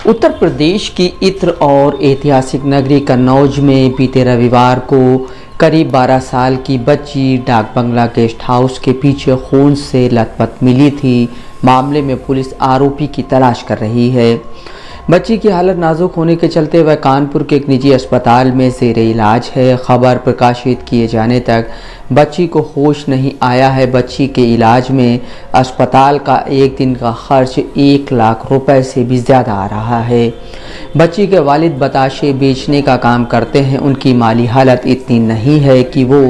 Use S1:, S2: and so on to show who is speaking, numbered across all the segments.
S1: उत्तर प्रदेश की इत्र और ऐतिहासिक नगरी कन्नौज में बीते रविवार को करीब 12 साल की बच्ची डाक बंगला गेस्ट हाउस के पीछे खून से लथपथ मिली थी। मामले में पुलिस आरोपी की तलाश कर रही है। बच्ची की हालत नाजुक होने के चलते वह कानपुर के एक निजी अस्पताल में ज़ेरे इलाज है। खबर प्रकाशित किए जाने तक बच्ची को होश नहीं आया है। बच्ची के इलाज में अस्पताल का एक दिन का खर्च 1 लाख रुपए से भी ज़्यादा आ रहा है। बच्ची के वालिद बताशे बेचने का काम करते हैं। उनकी माली हालत इतनी नहीं है कि वो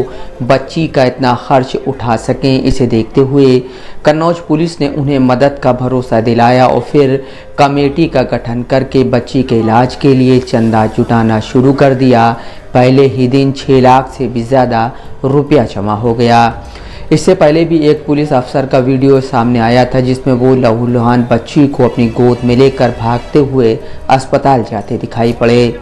S1: बच्ची का इतना खर्च उठा सकें। इसे देखते हुए कन्नौज पुलिस ने उन्हें मदद का भरोसा दिलाया और फिर कमेटी का गठन करके बच्ची के इलाज के लिए चंदा जुटाना शुरू कर दिया। पहले ही दिन 6 लाख से भी ज़्यादा रुपया जमा हो गया। इससे पहले भी एक पुलिस अफसर का वीडियो सामने आया था जिसमें वो लहूलुहान बच्ची को अपनी गोद में लेकर भागते हुए अस्पताल जाते दिखाई पड़े।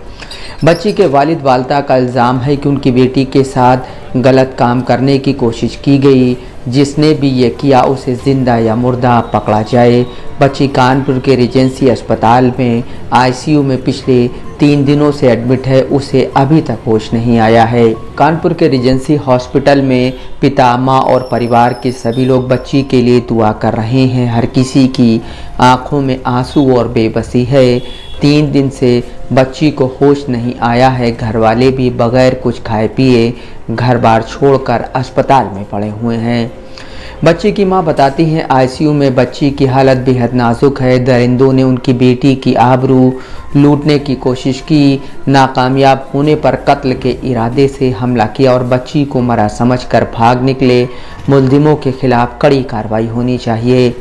S1: बच्ची के वालिद वालदा का इल्ज़ाम है कि उनकी बेटी के साथ गलत काम करने की कोशिश की गई। जिसने भी ये किया उसे ज़िंदा या मुर्दा पकड़ा जाए। बच्ची कानपुर के रिजेंसी अस्पताल में आईसीयू में पिछले 3 दिनों से एडमिट है। उसे अभी तक होश नहीं आया है। कानपुर के रिजेंसी हॉस्पिटल में पिता, माँ और परिवार के सभी लोग बच्ची के लिए दुआ कर रहे हैं। हर किसी की आंखों में आंसू और बेबसी है। 3 दिन से बच्ची को होश नहीं आया है। घर वाले भी बगैर कुछ खाए पिए घर बार छोड़कर अस्पताल में पड़े हुए हैं। बच्ची की मां बताती हैं, आईसीयू में बच्ची की हालत बेहद नाजुक है। दरिंदों ने उनकी बेटी की आबरू लूटने की कोशिश की। नाकामयाब होने पर कत्ल के इरादे से हमला किया और बच्ची को मरा समझकर भाग निकले। मुल्जिमों के खिलाफ कड़ी कार्रवाई होनी चाहिए।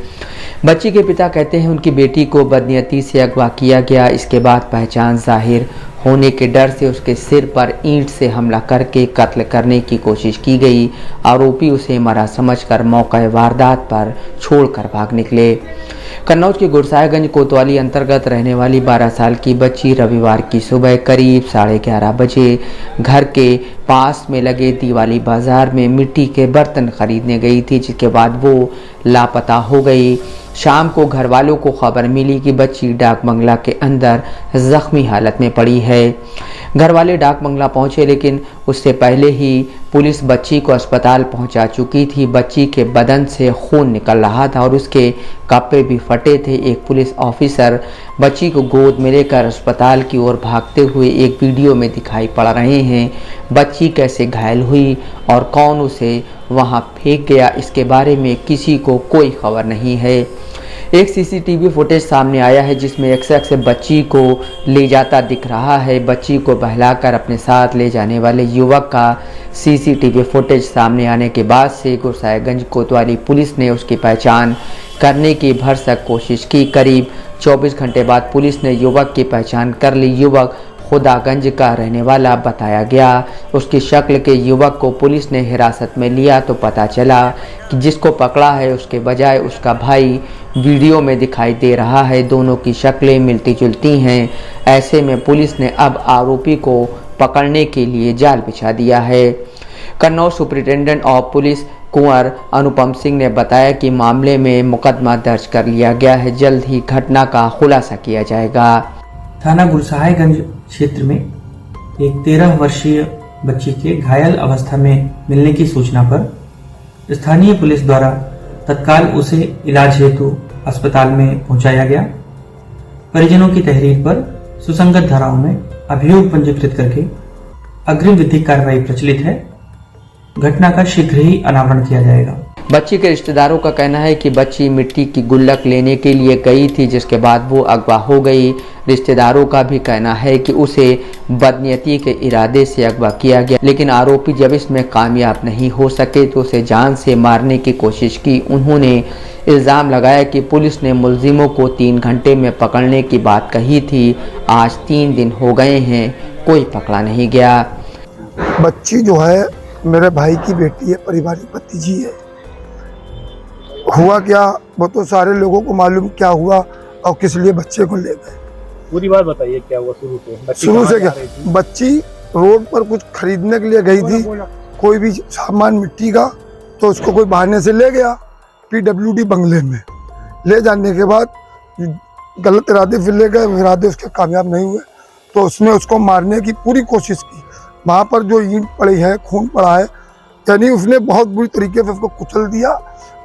S1: बच्ची के पिता कहते हैं उनकी बेटी को बदनीयती से अगवा किया गया। इसके बाद पहचान जाहिर होने के डर से उसके सिर पर ईंट से हमला करके कत्ल करने की कोशिश की गई। आरोपी उसे मरा समझकर मौका वारदात पर छोड़कर भाग निकले। कन्नौज के गुरसाहिबगंज कोतवाली अंतर्गत रहने वाली 12 साल की बच्ची रविवार की सुबह करीब 11:30 बजे घर के पास में लगे दिवाली बाजार में मिट्टी के बर्तन खरीदने गई थी, जिसके बाद वो लापता हो गई। शाम को घर वालों को खबर मिली कि बच्ची डाक बंगला के अंदर जख्मी हालत में पड़ी है। घर वाले डाक बंगला पहुंचे, लेकिन उससे पहले ही पुलिस बच्ची को अस्पताल पहुंचा चुकी थी। बच्ची के बदन से खून निकल रहा था और उसके कपड़े भी फटे थे। एक पुलिस ऑफिसर बच्ची को गोद में लेकर अस्पताल की ओर भागते हुए एक वीडियो में दिखाई पड़ रहे हैं। बच्ची कैसे घायल हुई और कौन उसे वहां फेंक गया, इसके बारे में किसी को कोई खबर नहीं है। एक सीसीटीवी फुटेज सामने आया है जिसमें एक शख्स बच्ची को ले जाता दिख रहा है। बच्ची को बहलाकर अपने साथ ले जाने वाले युवक का सीसीटीवी फुटेज सामने आने के बाद से गुरसाहिबगंज कोतवाली पुलिस ने उसकी पहचान करने की भरसक कोशिश की। करीब 24 घंटे बाद पुलिस ने युवक की पहचान कर ली। युवक खुदागंज का रहने वाला बताया गया। उसकी शक्ल के युवक को पुलिस ने हिरासत में लिया तो पता चला कि जिसको पकड़ा है उसके बजाय उसका भाई वीडियो में दिखाई दे रहा है। दोनों की शक्लें मिलती जुलती हैं। ऐसे में पुलिस ने अब आरोपी को पकड़ने के लिए जाल बिछा दिया है। कन्नौज सुपरिटेंडेंट ऑफ पुलिस कुंवर अनुपम सिंह ने बताया कि मामले में मुकदमा दर्ज कर लिया गया है। जल्द ही घटना का खुलासा किया जाएगा।
S2: थाना गुरसाहिबगंज क्षेत्र में एक 13 वर्षीय बच्ची के घायल अवस्था में मिलने की सूचना पर स्थानीय पुलिस द्वारा तत्काल उसे इलाज हेतु अस्पताल में पहुंचाया गया। परिजनों की तहरीर पर सुसंगत धाराओं में अभियोग पंजीकृत करके अग्रिम विधिक कार्रवाई प्रचलित है। घटना का शीघ्र ही अनावरण किया जाएगा।
S1: बच्ची के रिश्तेदारों का कहना है कि बच्ची मिट्टी की गुल्लक लेने के लिए गई थी, जिसके बाद वो अगवा हो गई। रिश्तेदारों का भी कहना है कि उसे बदनीयती के इरादे से अगवा किया गया, लेकिन आरोपी जब इसमें कामयाब नहीं हो सके तो उसे जान से मारने की कोशिश की। उन्होंने इल्ज़ाम लगाया कि पुलिस ने मुल्जिमों को 3 घंटे में पकड़ने की बात कही थी। आज 3 दिन हो गए हैं, कोई पकड़ा नहीं गया।
S3: बच्ची जो है मेरे भाई की बेटी है, पारिवारिक भतीजी है। हुआ क्या वो तो सारे लोगों को मालूम क्या हुआ और किस लिए बच्चे को ले गए।
S4: पूरी बात बताइए, क्या हुआ
S3: शुरू से क्या? बच्ची रोड पर कुछ खरीदने के लिए गई थी, कोई भी सामान मिट्टी का, तो उसको कोई बहाने से ले गया। PWD बंगले में ले जाने के बाद गलत इरादे फिर ले गए, इरादे उसके कामयाब नहीं हुए, तो उसने उसको मारने की पूरी कोशिश की। वहाँ पर जो ईंट पड़ी है, खून पड़ा है, यानी उसने बहुत बुरी तरीके से उसको कुचल दिया।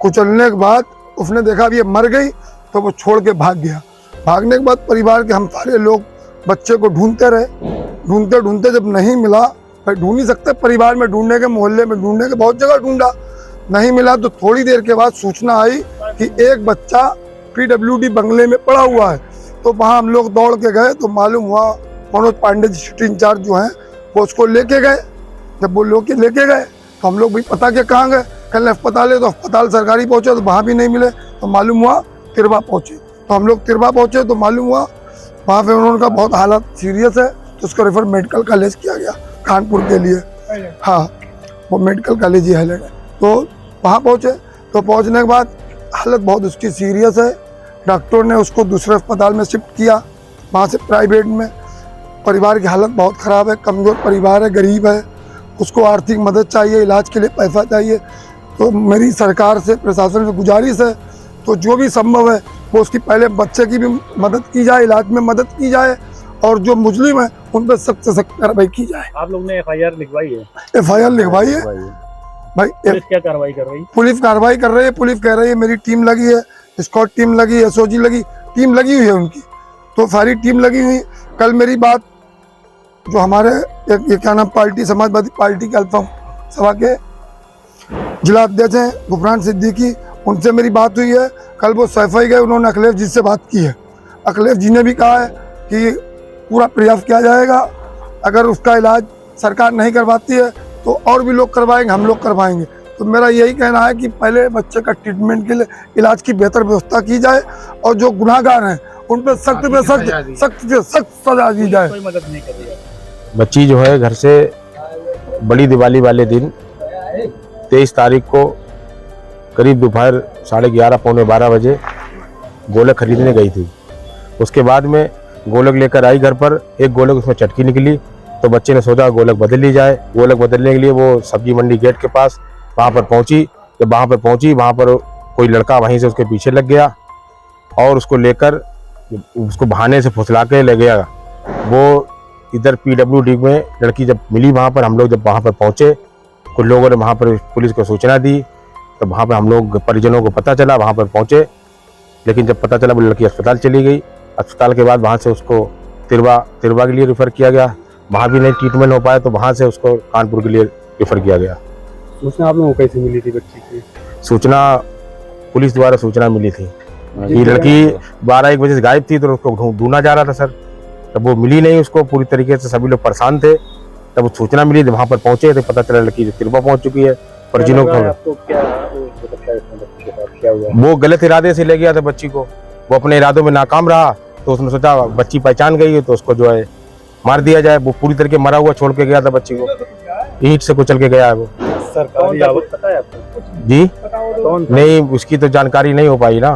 S3: कुचलने के बाद उसने देखा अब ये मर गई, तो वो छोड़ के भाग गया। भागने के बाद परिवार के हम सारे लोग बच्चे को ढूंढते रहे, ढूंढते ढूंढते जब नहीं मिला, भाई ढूंढ नहीं सकते, परिवार में ढूंढने के, मोहल्ले में ढूंढने के, बहुत जगह ढूंढा, नहीं मिला। तो थोड़ी देर के बाद सूचना आई कि एक बच्चा PWD बंगले में पड़ा हुआ है। तो वहाँ हम लोग दौड़ के गए, तो मालूम हुआ मनोज पांडे जी सिटी इंचार्ज जो हैं वो उसको लेके गए। जब वो लोग के लेके गए तो हम लोग भी पता के कहाँ गए, कल अस्पताल है, तो अस्पताल सरकारी पहुँचे तो वहाँ भी नहीं मिले, तो मालूम हुआ तिरवा पहुँचे। तो हम लोग तिरवा पहुँचे तो मालूम हुआ वहाँ पे उनका बहुत हालत सीरियस है, तो उसको रेफर मेडिकल कॉलेज किया गया कानपुर के लिए। हाँ, वो मेडिकल कॉलेज ही हाईलाइट है। तो वहाँ पहुँचे, तो पहुँचने के बाद हालत बहुत उसकी सीरियस है। डॉक्टर ने उसको दूसरे अस्पताल में शिफ्ट किया, वहाँ से प्राइवेट में। परिवार की हालत बहुत ख़राब है, कमज़ोर परिवार है, गरीब है, उसको आर्थिक मदद चाहिए, इलाज के लिए पैसा चाहिए। तो मेरी सरकार से, प्रशासन से गुजारिश है, तो जो भी संभव है वो उसकी पहले बच्चे की भी मदद की जाए, इलाज में मदद की जाए, और जो मुजरिम है उन पर सख्त से सख्त कार्रवाई की जाए।
S4: आप लोग ने FIR लिखवाई है?
S3: FIR लिखवाई है भाई।
S4: पुलिस क्या कार्रवाई कर रही है?
S3: पुलिस कार्रवाई कर रही है। पुलिस कह रही है मेरी टीम लगी है, स्कॉट टीम लगी, SOG लगी, टीम लगी हुई है उनकी, तो सारी टीम लगी हुई। कल मेरी बात जो हमारे ये क्या नाम पार्टी, समाजवादी पार्टी के अल्पम सभा के जिला अध्यक्ष हैं गुफरान सिद्दीकी, उनसे मेरी बात हुई है। कल वो सैफई गए, उन्होंने अखिलेश जी से बात की है। अखिलेश जी ने भी कहा है कि पूरा प्रयास किया जाएगा, अगर उसका इलाज सरकार नहीं करवाती है तो और भी लोग करवाएंगे, हम लोग करवाएंगे। तो मेरा यही कहना है कि पहले बच्चे का ट्रीटमेंट के लिए इलाज की बेहतर व्यवस्था की जाए, और जो गुनाहगार हैं उन पर सख्त से सख्त सजा दी जाए।
S4: कोई मदद नहीं कर रही है।
S5: बच्ची जो है घर से बड़ी दिवाली वाले दिन 23 तारीख को करीब दोपहर 11:30 पौने 12 बजे गोलक खरीदने गई थी। उसके बाद में गोलक लेकर आई घर पर, एक गोलक उसमें चटकी निकली, तो बच्चे ने सोचा गोलक बदल ली जाए। गोलक बदलने के लिए वो सब्जी मंडी गेट के पास वहाँ पर पहुँची। जब वहाँ पर पहुँची, वहाँ पर कोई लड़का वहीं से उसके पीछे लग गया और उसको लेकर उसको बहाने से फुसला के ले गया। वो इधर PWD में लड़की जब मिली, वहाँ पर हम लोग जब वहाँ पर पहुँचे, कुछ लोगों ने वहाँ पर पुलिस को सूचना दी, तब वहाँ पर हम लोग परिजनों को पता चला, वहाँ पर पहुँचे। लेकिन जब पता चला वो लड़की अस्पताल चली गई। अस्पताल के बाद वहाँ से उसको तिरवा के लिए रेफ़र किया गया, वहाँ भी नहीं ट्रीटमेंट हो पाया, तो वहाँ से उसको कानपुर के लिए रेफ़र किया गया।
S4: सूचना आप लोगों को कैसे मिली थी बच्ची की?
S5: सूचना पुलिस द्वारा सूचना मिली थी। ये लड़की 12-1 बजे से गायब थी, तो उसको ढूंढा जा रहा था सर। तब वो मिली नहीं, उसको पूरी तरीके से सभी लोग परेशान थे। तब वो सूचना मिली, जब वहाँ पर पहुँचे तो पता चला लड़की तिरवा पहुँच चुकी है। परिजनों को वो गलत इरादे से ले गया था बच्ची को, वो अपने इरादों में नाकाम रहा, तो उसने सोचा बच्ची पहचान गई है तो उसको जो है मार दिया जाए। वो पूरी तरीके मरा हुआ छोड़ के गया था बच्ची को, ईंट से कुचल के गया है वो।
S4: सरकारी पता है आपको?
S5: जी
S4: कौन?
S5: नहीं, उसकी तो जानकारी नहीं हो पाई ना।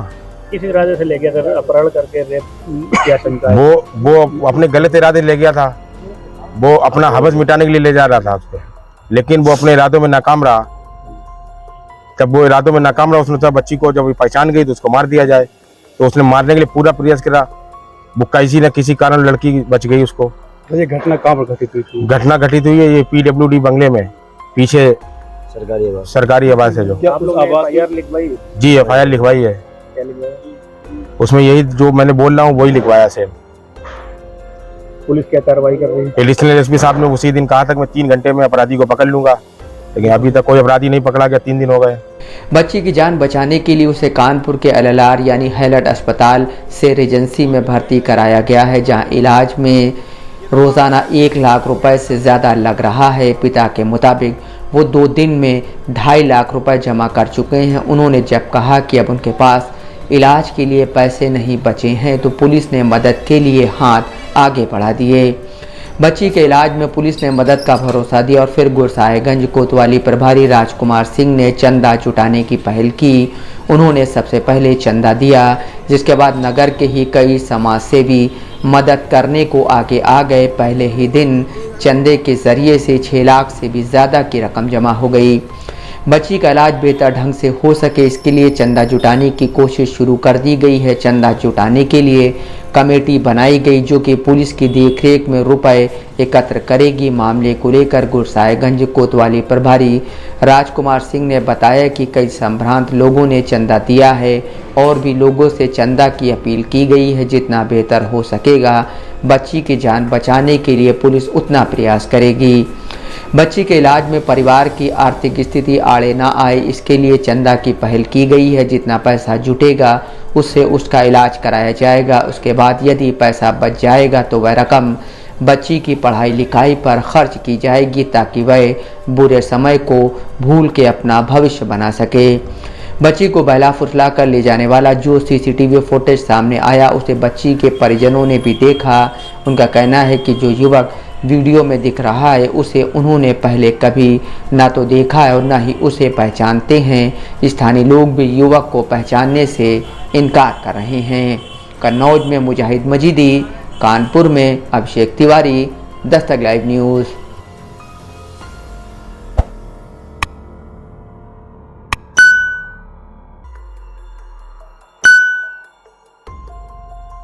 S4: किस इरादे से ले गया सर? अपहरण करके रेप क्या शंका है?
S5: वो अपने गलत इरादे ले गया था, वो अपना हवस मिटाने के लिए ले जा रहा था उसको, लेकिन वो अपने इरादों में नाकाम रहा। जब वो इरादों में नाकाम रहा, उसने सोचा बच्ची को जब पहचान गई तो उसको मार दिया जाए, तो उसने मारने के लिए पूरा प्रयास करा। वो किसी न किसी कारण लड़की बच गई उसको।
S4: ये घटना कहाँ पर घटित हुई थी?
S5: घटना घटित हुई है ये PWD बंगले में, पीछे सरकारी आवास है जो।
S4: क्या आप लोग FIR लिखवाई?
S5: जी, FIR लिखवाई है।
S4: क्या लिखवाया?
S5: उसमें यही जो मैंने बोल रहा हूँ वही लिखवाया सेम।
S4: पुलिस क्या कार्रवाई कर रही है?
S5: एडिशनल SP साहब ने उसी दिन कहा था कि मैं 3 घंटे में अपराधी को पकड़ लूंगा, लेकिन अभी तक कोई अपराधी नहीं पकड़ा गया, 3 दिन हो गए।
S1: बच्ची की जान बचाने के लिए उसे कानपुर के LLR यानी हैलट अस्पताल से रेजेंसी में भर्ती कराया गया है, जहां इलाज में रोज़ाना 1 लाख रुपए से ज़्यादा लग रहा है। पिता के मुताबिक वो 2 दिन में 2.5 लाख रुपए जमा कर चुके हैं। उन्होंने जब कहा कि अब उनके पास इलाज के लिए पैसे नहीं बचे हैं, तो पुलिस ने मदद के लिए हाथ आगे बढ़ा दिए। बच्ची के इलाज में पुलिस ने मदद का भरोसा दिया और फिर गुरसाहिबगंज कोतवाली प्रभारी राजकुमार सिंह ने चंदा जुटाने की पहल की। उन्होंने सबसे पहले चंदा दिया, जिसके बाद नगर के ही कई समाजसेवी मदद करने को आगे आ गए। पहले ही दिन चंदे के जरिए से 6 लाख से भी ज़्यादा की रकम जमा हो गई। बच्ची का इलाज बेहतर ढंग से हो सके इसके लिए चंदा जुटाने की कोशिश शुरू कर दी गई है। चंदा जुटाने के लिए कमेटी बनाई गई जो कि पुलिस की देखरेख में रुपए एकत्र करेगी। मामले को लेकर गुरसाहिबगंज कोतवाली प्रभारी राजकुमार सिंह ने बताया कि कई संभ्रांत लोगों ने चंदा दिया है और भी लोगों से चंदा की अपील की गई है। जितना बेहतर हो सकेगा बच्ची की जान बचाने के लिए पुलिस उतना प्रयास करेगी। बच्ची के इलाज में परिवार की आर्थिक स्थिति आड़े ना आए इसके लिए चंदा की पहल की गई है। जितना पैसा जुटेगा उससे उसका इलाज कराया जाएगा। उसके बाद यदि पैसा बच जाएगा तो वह रकम बच्ची की पढ़ाई लिखाई पर खर्च की जाएगी ताकि वह बुरे समय को भूल के अपना भविष्य बना सके। बच्ची को बहला फुसला कर ले जाने वाला जो सीसीटीवी फुटेज सामने आया उसे बच्ची के परिजनों ने भी देखा। उनका कहना है कि जो युवक वीडियो में दिख रहा है उसे उन्होंने पहले कभी ना तो देखा है और ना ही उसे पहचानते हैं। स्थानीय लोग भी युवक को पहचानने से इनकार कर रहे हैं। कन्नौज में मुजाहिद मजीदी, कानपुर में अभिषेक तिवारी, दस्तक लाइव न्यूज़।